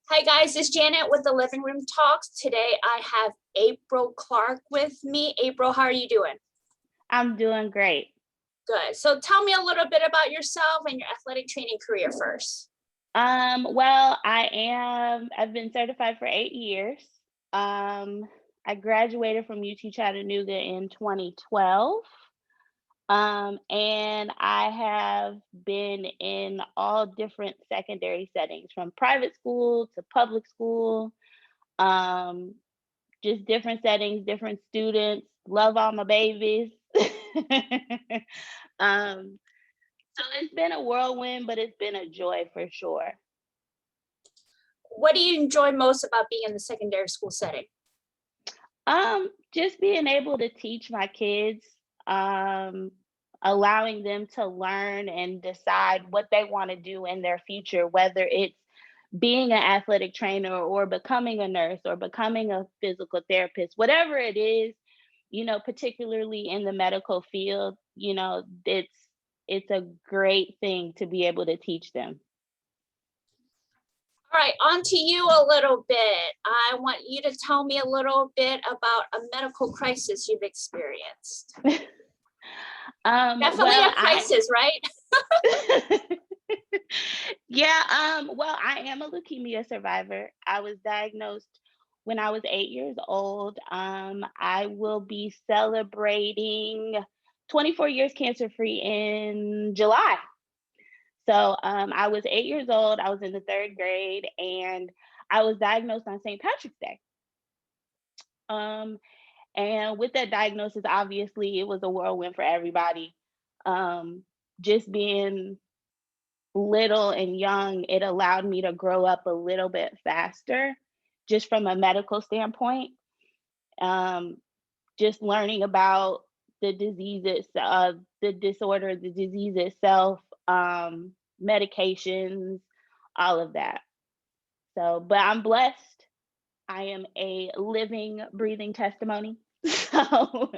Hi guys, it's Janet with the Living Room Talks. Today I have April Clark with me. April, how are you doing? I'm doing great. Good. So tell me a little bit about yourself and your athletic training career first. Well, I've been certified for 8 years. Um, I graduated from UT Chattanooga in 2012. And I have been in all different secondary settings, from private school to public school, um, just different settings, different students, love all my babies. um, so it's been a whirlwind, but it's been a joy for sure. What do you enjoy most about being in the secondary school setting? Just being able to teach my kids, um, allowing them to learn and decide what they want to do in their future, whether it's being an athletic trainer or becoming a nurse or becoming a physical therapist, whatever it is, particularly in the medical field, it's a great thing to be able to teach them. All right, on to you a little bit. I want you to tell me a little bit about a medical crisis you've experienced. Definitely well, a crisis, right? well, I am a leukemia survivor. I was diagnosed when I was 8 years old. I will be celebrating 24 years cancer free in July. So I was 8 years old. I was in the third grade, and I was diagnosed on St. Patrick's Day. Um, and with that diagnosis, obviously, it was a whirlwind for everybody. Um, just being little and young, it allowed me to grow up a little bit faster, just from a medical standpoint. Um, just learning about the diseases, the disorder, the disease itself, medications, all of that. So, but I'm blessed. I am a living, breathing testimony. So,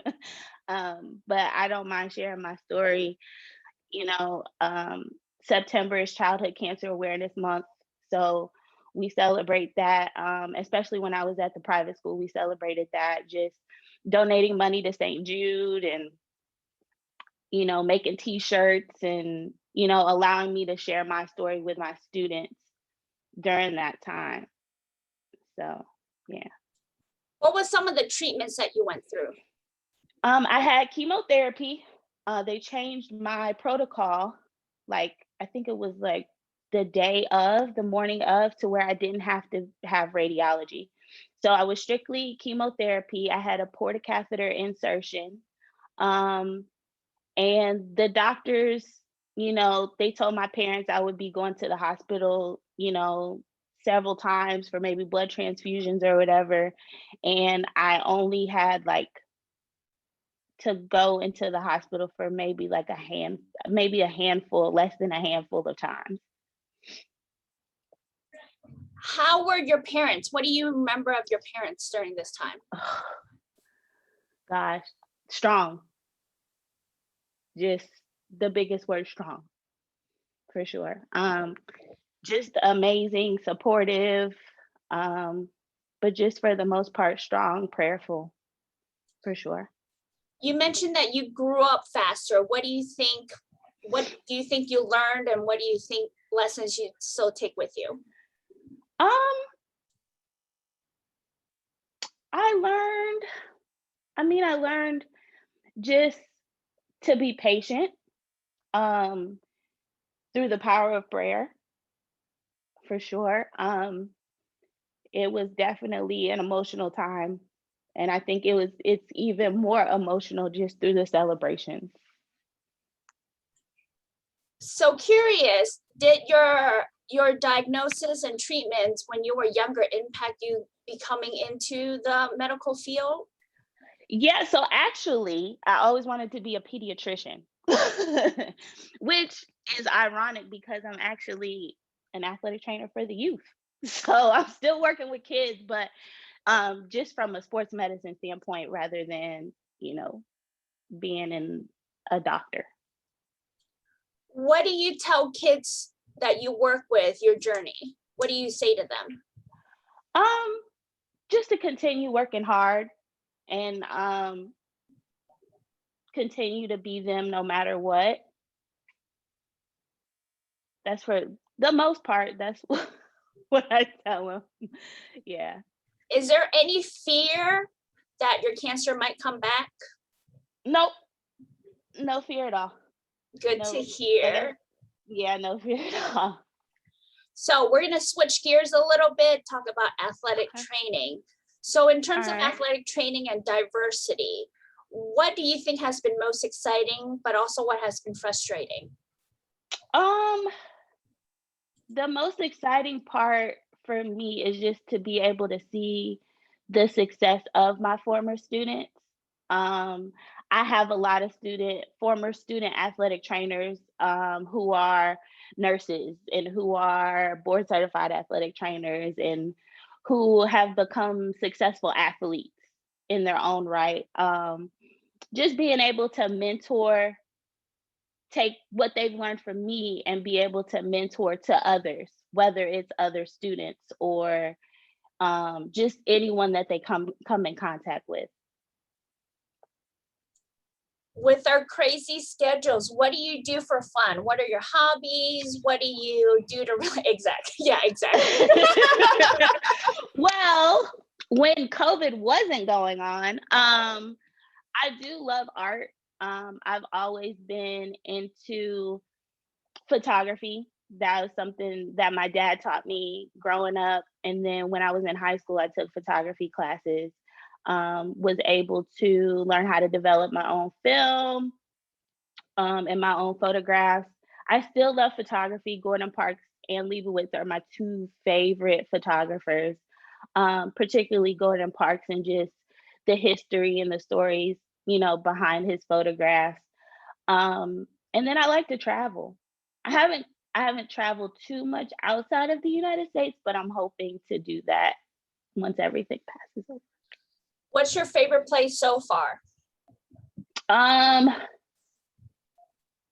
but I don't mind sharing my story. You know, September is Childhood Cancer Awareness Month. So we celebrate that, especially when I was at the private school, we celebrated that, just donating money to St. Jude and, making t-shirts and, allowing me to share my story with my students during that time. So, yeah. What was some of the treatments that you went through? I had chemotherapy. They changed my protocol, like I think it was like the morning of, to where I didn't have to have radiology. So I was strictly chemotherapy. I had a portocatheter insertion. Um, and the doctors, they told my parents I would be going to the hospital, several times for maybe blood transfusions or whatever. And I only had like to go into the hospital for maybe like maybe a handful, less than a handful of times. How were your parents? What do you remember of your parents during this time? Gosh, strong. Just the biggest word, strong, for sure. Just amazing, supportive, um, but just for the most part, strong, prayerful, for sure. You mentioned that you grew up faster. What do you think you learned, and what do you think lessons you still take with you? Um, I learned, I learned just to be patient, um, through the power of prayer, for sure. It was definitely an emotional time, and I think it's even more emotional just through the celebrations. So curious, did your diagnosis and treatments when you were younger impact you becoming into the medical field? Yeah, so actually, I always wanted to be a pediatrician, which is ironic because I'm actually an athletic trainer for the youth. So I'm still working with kids, but just from a sports medicine standpoint rather than, you know, being a doctor. What do you tell kids that you work with, your journey? What do you say to them? Um, just to continue working hard and continue to be them no matter what. That's for the most part. That's what I tell them. Yeah. Is there any fear that your cancer might come back? Nope. No fear at all. Good to No. Like hear. yeah, no fear at all. So we're gonna switch gears a little bit, talk about athletic Okay. training. So in All terms of right. athletic training and diversity, what do you think has been most exciting, but also what has been frustrating? Um, the most exciting part for me is just to be able to see the success of my former students. Um, I have a lot of former student athletic trainers who are nurses and who are board certified athletic trainers and who have become successful athletes in their own right. Just being able to take what they've learned from me and be able to mentor to others, whether it's other students or just anyone that they come in contact with. With our crazy schedules, what do you do for fun? What are your hobbies? What do you do to really exactly? Yeah, exactly. Well, when COVID wasn't going on, I do love art. I've always been into photography. That was something that my dad taught me growing up. And then when I was in high school, I took photography classes, was able to learn how to develop my own film and my own photographs. I still love photography. Gordon Parks and Leibowitz are my two favorite photographers, particularly Gordon Parks and just the history and the stories, behind his photographs. And then I like to travel. I haven't I haven't traveled too much outside of the United States, but I'm hoping to do that once everything passes over. What's your favorite place so far? Um,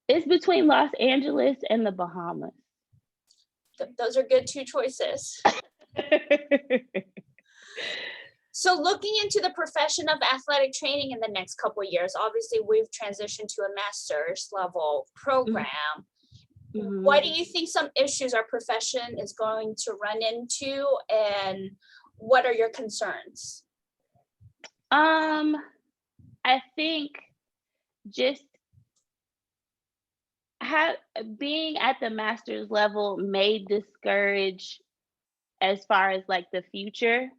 it's between Los Angeles and the Bahamas. Those are good two choices. So looking into the profession of athletic training in the next couple of years, obviously we've transitioned to a master's level program. What do you think some issues our profession is going to run into, and what are your concerns? I think just have being at the master's level may discourage as far as like the future,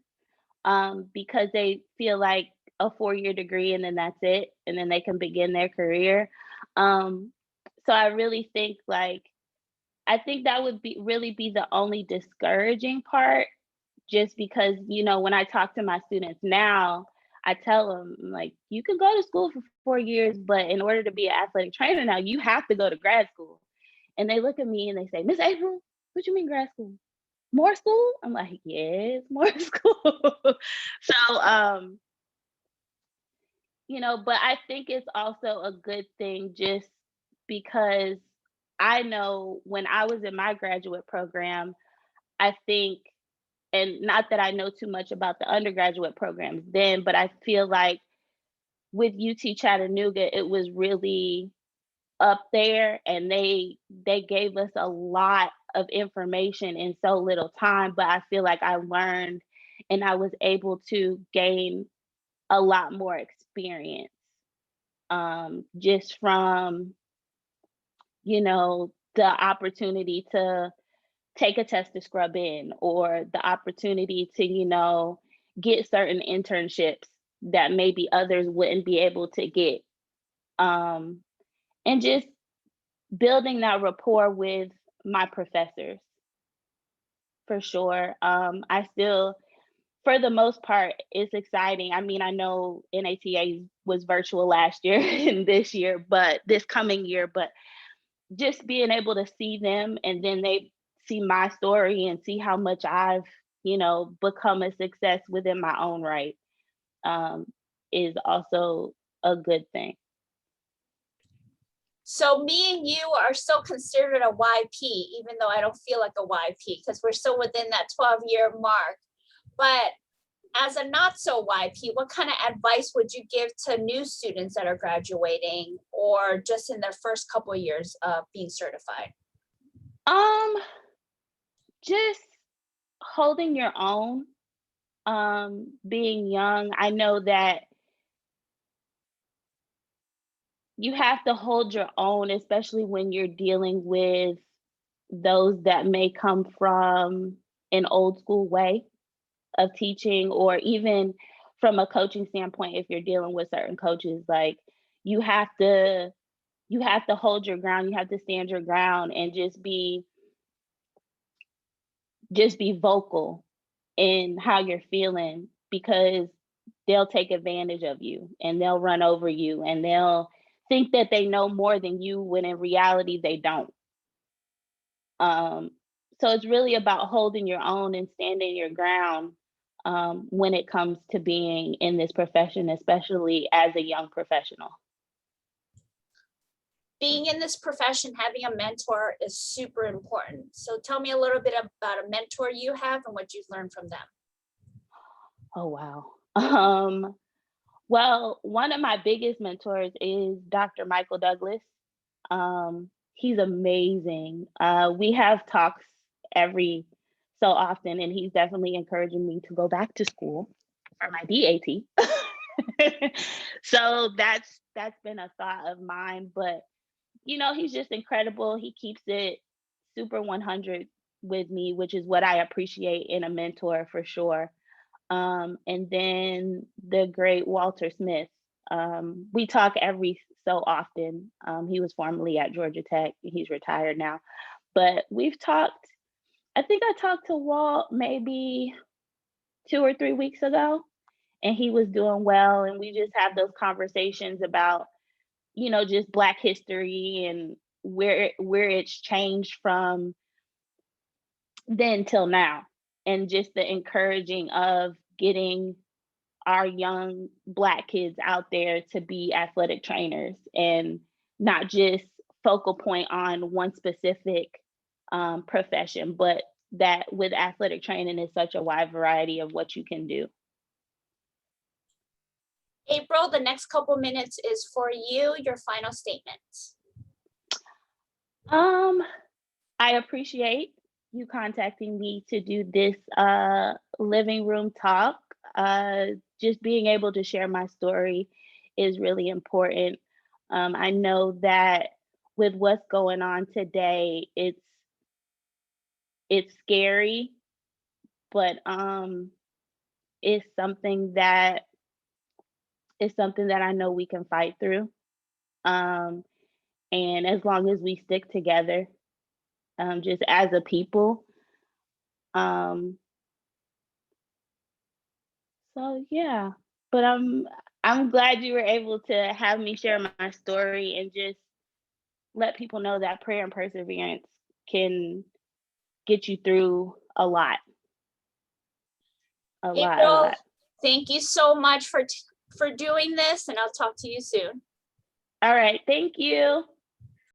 because they feel like a 4-year degree and then that's it, and then they can begin their career. Um, so I really think I think that would be the only discouraging part, just because when I talk to my students now, I tell them like you can go to school for 4 years, but in order to be an athletic trainer now, you have to go to grad school. And they look at me and they say, Miss April, what you mean grad school? More school? I'm like, yes, more school. So, but I think it's also a good thing just because I know when I was in my graduate program, I think, and not that I know too much about the undergraduate programs then, but I feel like with UT Chattanooga, it was really up there and they gave us a lot of information in so little time, but I feel like I learned and I was able to gain a lot more experience, just from the opportunity to take a test to scrub in, or the opportunity to get certain internships that maybe others wouldn't be able to get, um, and just building that rapport with my professors, for sure. I still, for the most part, it's exciting. I mean, I know NATA was virtual last year and this coming year, but just being able to see them and then they see my story and see how much I've, become a success within my own right, um, is also a good thing. So me and you are still considered a YP, even though I don't feel like a YP because we're still within that 12-year mark. But as a not so YP, what kind of advice would you give to new students that are graduating or just in their first couple of years of being certified? Um, just holding your own, being young. I know that you have to hold your own, especially when you're dealing with those that may come from an old school way of teaching, or even from a coaching standpoint, if you're dealing with certain coaches, like you have to you have to hold your ground, you have to stand your ground and just be vocal in how you're feeling, because they'll take advantage of you and they'll run over you and they'll think that they know more than you when in reality they don't. Um, so it's really about holding your own and standing your ground, when it comes to being in this profession, especially as a young professional. Being in this profession, having a mentor is super important. So tell me a little bit about a mentor you have and what you've learned from them. Oh, wow. Well, one of my biggest mentors is Dr. Michael Douglas. He's amazing. We have talks every so often, and he's definitely encouraging me to go back to school for my DAT. So that's been a thought of mine, but he's just incredible. He keeps it super 100 with me, which is what I appreciate in a mentor for sure. And then the great Walter Smith. We talk every so often. He was formerly at Georgia Tech. He's retired now, but we've talked. I think I talked to Walt maybe 2 or 3 weeks ago, and he was doing well. And we just have those conversations about, just Black history and where it's changed from then till now, and just the encouraging of getting our young Black kids out there to be athletic trainers and not just focal point on one specific profession, but that with athletic training is such a wide variety of what you can do. April, the next couple minutes is for you, your final statements. Um, I appreciate you contacting me to do this living room talk. Just being able to share my story is really important. I know that with what's going on today, it's scary, but it's something that I know we can fight through. Um, and as long as we stick together, just as a people. Um, so yeah, but I'm glad you were able to have me share my story and just let people know that prayer and perseverance can get you through a lot, a lot, a April, lot. thank you so much for doing this, and I'll talk to you soon. All right, thank you.